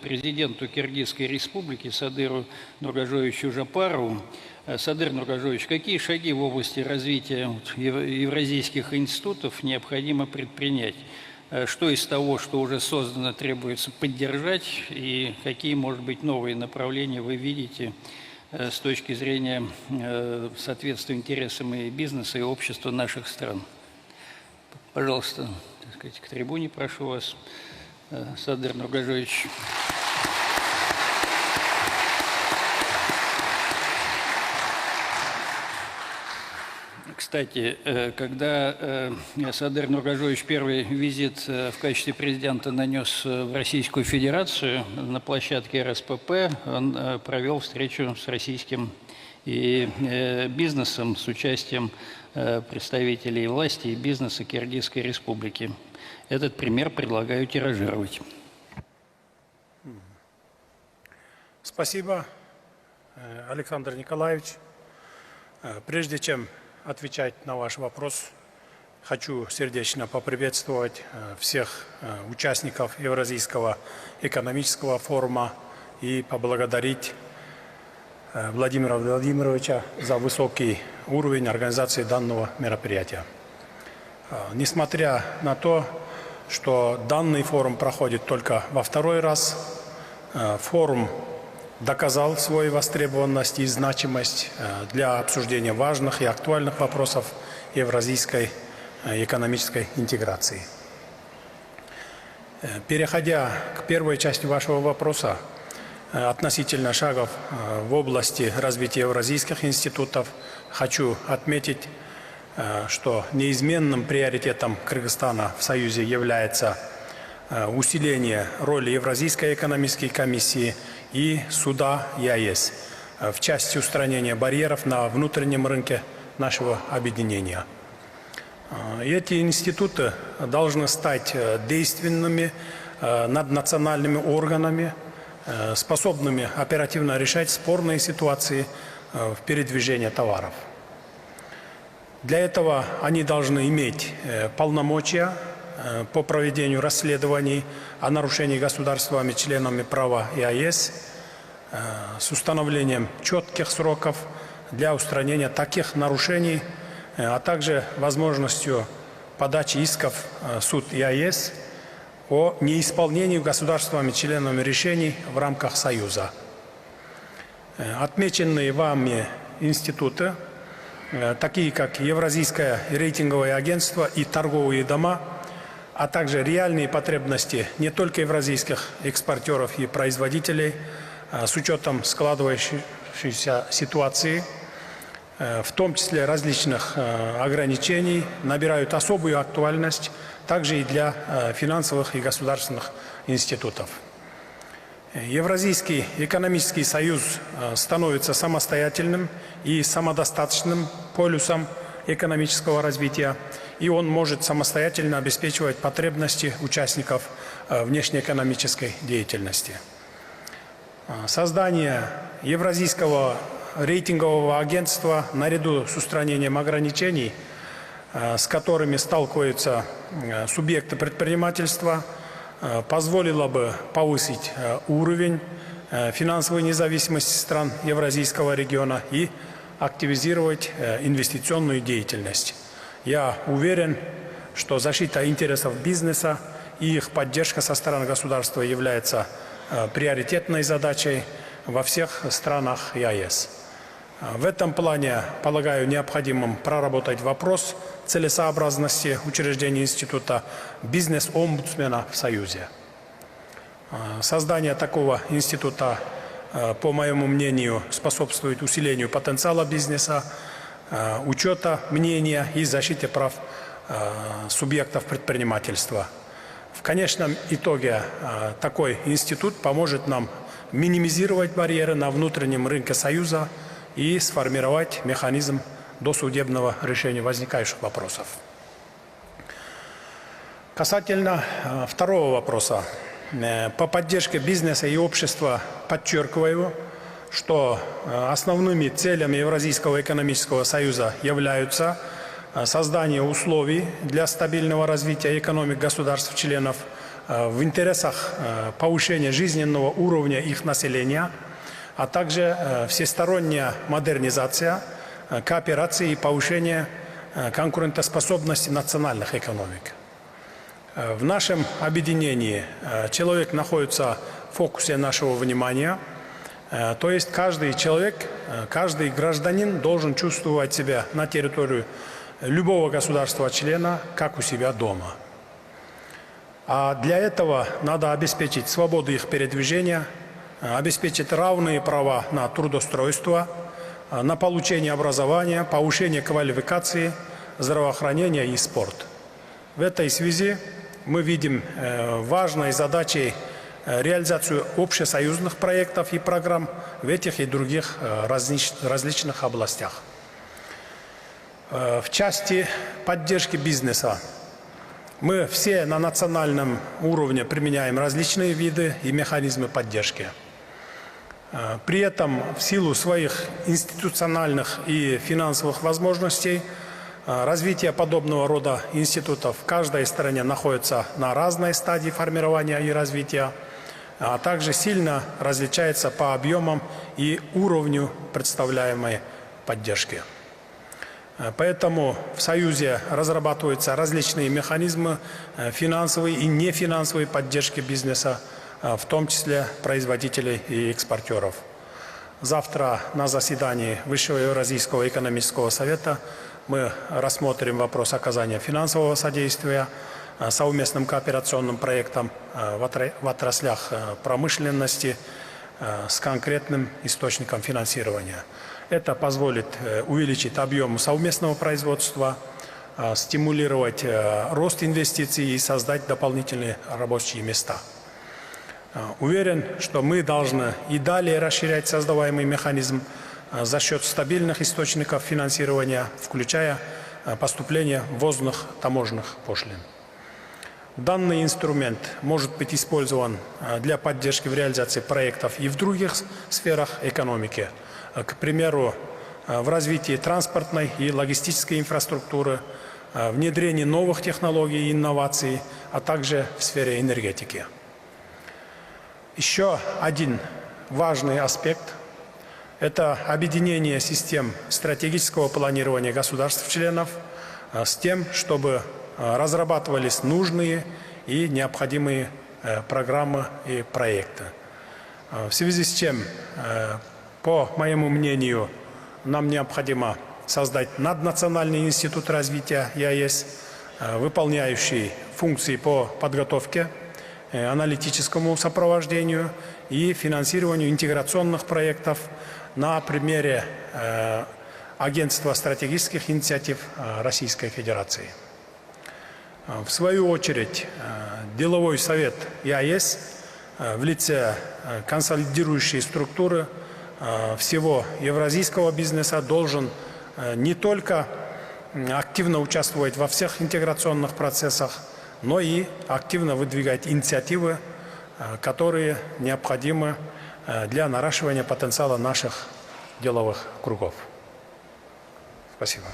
президенту Киргизской республики Садыру Нургажоевичу Жапарову. Садыр Нургажоевич, какие шаги в области развития евразийских институтов необходимо предпринять? Что из того, что уже создано, требуется поддержать, и какие, может быть, новые направления вы видите с точки зрения соответствия интересам и бизнеса, и общества наших стран? Пожалуйста, так сказать, к трибуне прошу вас, Садыр Нургажоевич. Кстати, когда Садыр Нургажоевич первый визит в качестве президента нанес в Российскую Федерацию, на площадке РСПП он провел встречу с российским и бизнесом, с участием представителей власти и бизнеса Киргизской республики. Этот пример предлагаю тиражировать. Спасибо, Александр Николаевич. Прежде чем отвечать на ваш вопрос, хочу сердечно поприветствовать всех участников Евразийского экономического форума и поблагодарить Владимира Владимировича за высокий уровень организации данного мероприятия. Несмотря на то, что данный форум проходит только во второй раз, форум доказал свою востребованность и значимость для обсуждения важных и актуальных вопросов евразийской экономической интеграции. Переходя к первой части вашего вопроса относительно шагов в области развития евразийских институтов, хочу отметить, что неизменным приоритетом Кыргызстана в Союзе является усиление роли Евразийской экономической комиссии и Суда ЕАЭС в части устранения барьеров на внутреннем рынке нашего объединения. Эти институты должны стать действенными наднациональными органами, способными оперативно решать спорные ситуации в передвижении товаров. Для этого они должны иметь полномочия по проведению расследований о нарушении государствами-членами права ЕАЭС с установлением четких сроков для устранения таких нарушений, а также возможностью подачи исков в суд ЕАЭС о неисполнении государствами-членами решений в рамках Союза. Отмеченные вами институты, такие как Евразийское рейтинговое агентство и торговые дома, а также реальные потребности не только евразийских экспортеров и производителей с учетом складывающейся ситуации, в том числе различных ограничений, набирают особую актуальность также и для финансовых и государственных институтов. Евразийский экономический союз становится самостоятельным и самодостаточным полюсом экономического развития, и он может самостоятельно обеспечивать потребности участников внешнеэкономической деятельности. Создание Евразийского рейтингового агентства наряду с устранением ограничений, с которыми сталкиваются субъекты предпринимательства, позволило бы повысить уровень финансовой независимости стран Евразийского региона и активизировать инвестиционную деятельность. Я уверен, что защита интересов бизнеса и их поддержка со стороны государства является приоритетной задачей во всех странах ЕАЭС. В этом плане, полагаю, необходимым проработать вопрос целесообразности учреждения института бизнес-омбудсмена в Союзе. Создание такого института, по моему мнению, способствует усилению потенциала бизнеса, учета мнения и защите прав субъектов предпринимательства. В конечном итоге такой институт поможет нам минимизировать барьеры на внутреннем рынке Союза и сформировать механизм досудебного решения возникающих вопросов. Касательно второго вопроса. По поддержке бизнеса и общества подчеркиваю, что основными целями Евразийского экономического союза являются создание условий для стабильного развития экономик государств-членов в интересах повышения жизненного уровня их населения, а также всесторонняя модернизация, кооперация и повышение конкурентоспособности национальных экономик. В нашем объединении человек находится в фокусе нашего внимания, то есть каждый человек, каждый гражданин должен чувствовать себя на территории любого государства-члена, как у себя дома. А для этого надо обеспечить свободу их передвижения, обеспечить равные права на трудоустройство, на получение образования, повышение квалификации, здравоохранения и спорт. В этой связи мы видим важной задачей реализацию общесоюзных проектов и программ в этих и других различных областях. В части поддержки бизнеса мы все на национальном уровне применяем различные виды и механизмы поддержки. При этом в силу своих институциональных и финансовых возможностей развитие подобного рода институтов в каждой стране находится на разной стадии формирования и развития, а также сильно различается по объемам и уровню представляемой поддержки. Поэтому в Союзе разрабатываются различные механизмы финансовой и нефинансовой поддержки бизнеса, в том числе производителей и экспортеров. Завтра на заседании Высшего Евразийского экономического совета мы рассмотрим вопрос оказания финансового содействия совместным кооперационным проектам в отраслях промышленности с конкретным источником финансирования. Это позволит увеличить объем совместного производства, стимулировать рост инвестиций и создать дополнительные рабочие места. Уверен, что мы должны и далее расширять создаваемый механизм за счет стабильных источников финансирования, включая поступление ввозных таможенных пошлин. Данный инструмент может быть использован для поддержки в реализации проектов и в других сферах экономики. К примеру, в развитии транспортной и логистической инфраструктуры, внедрении новых технологий и инноваций, а также в сфере энергетики. Еще один важный аспект – это объединение систем стратегического планирования государств-членов с тем, чтобы разрабатывались нужные и необходимые программы и проекты. В связи с чем, по моему мнению, нам необходимо создать наднациональный институт развития ЕАЭС, выполняющий функции по подготовке, аналитическому сопровождению и финансированию интеграционных проектов на примере Агентства стратегических инициатив Российской Федерации. В свою очередь, деловой совет ЕАЭС в лице консолидирующей структуры всего евразийского бизнеса должен не только активно участвовать во всех интеграционных процессах, но и активно выдвигать инициативы, которые необходимы для наращивания потенциала наших деловых кругов. Спасибо.